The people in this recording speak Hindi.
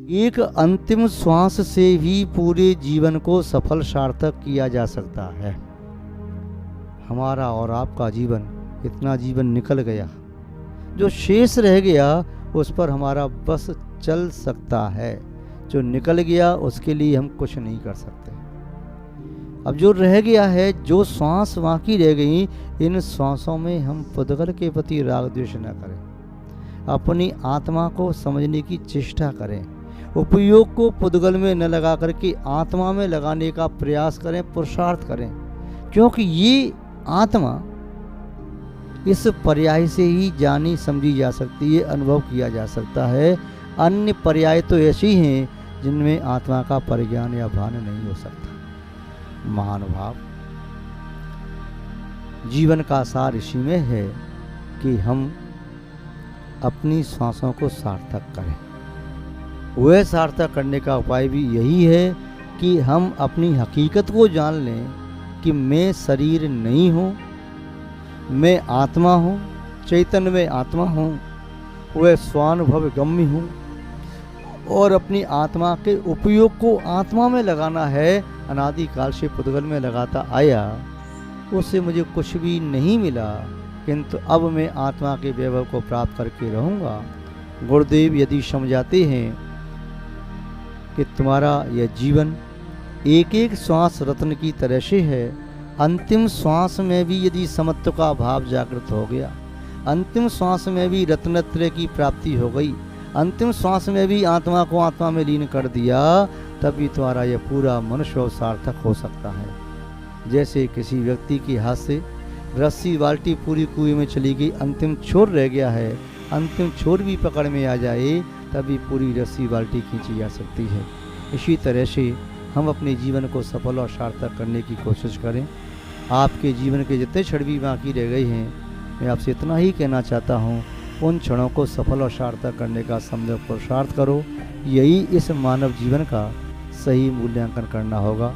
एक अंतिम श्वास से भी पूरे जीवन को सफल सार्थक किया जा सकता है। हमारा और आपका जीवन, इतना जीवन निकल गया, जो शेष रह गया उस पर हमारा बस चल सकता है। जो निकल गया उसके लिए हम कुछ नहीं कर सकते। अब जो रह गया है, जो श्वास बाकी रह गई, इन श्वासों में हम पुद्गल के प्रति राग द्वेष न करें। अपनी आत्मा को समझने की चेष्टा करें। उपयोग को पुद्गल में न लगा करके आत्मा में लगाने का प्रयास करें, पुरुषार्थ करें, क्योंकि ये आत्मा इस पर्याय से ही जानी समझी जा सकती है, अनुभव किया जा सकता है। अन्य पर्याय तो ऐसे ही हैं जिनमें आत्मा का परिज्ञान या भान नहीं हो सकता। महानुभाव, जीवन का सार इसी में है कि हम अपनी सांसों को सार्थक करें। वह सार्थक करने का उपाय भी यही है कि हम अपनी हकीकत को जान लें कि मैं शरीर नहीं हूँ, मैं आत्मा हूँ, चैतन्य में आत्मा हूँ, वह स्वानुभव गम्य हूँ और अपनी आत्मा के उपयोग को आत्मा में लगाना है। अनादिकाल से पुद्गल में लगाता आया, उससे मुझे कुछ भी नहीं मिला, किंतु अब मैं आत्मा के वैभव को प्राप्त करके रहूँगा। गुरुदेव यदि समझाते हैं कि तुम्हारा यह जीवन एक एक श्वास रत्न की तरह से है, अंतिम श्वास में भी यदि समत्व का भाव जागृत हो गया, अंतिम श्वास में भी रत्नत्रय की प्राप्ति हो गई, अंतिम श्वास में भी आत्मा को आत्मा में लीन कर दिया, तभी तुम्हारा यह पूरा मनुष्य सार्थक हो सकता है। जैसे किसी व्यक्ति के हाथ से रस्सी बाल्टी पूरी कुएं में चली गई, अंतिम छोर रह गया है, अंतिम छोर भी पकड़ में आ जाए तभी पूरी रस्सी बाल्टी खींची जा सकती है। इसी तरह से हम अपने जीवन को सफल और सार्थक करने की कोशिश करें। आपके जीवन के जितने क्षण भी बाकी रह गए हैं, मैं आपसे इतना ही कहना चाहता हूँ, उन क्षणों को सफल और सार्थक करने का सम्यक पुरुषार्थ करो। यही इस मानव जीवन का सही मूल्यांकन करना होगा।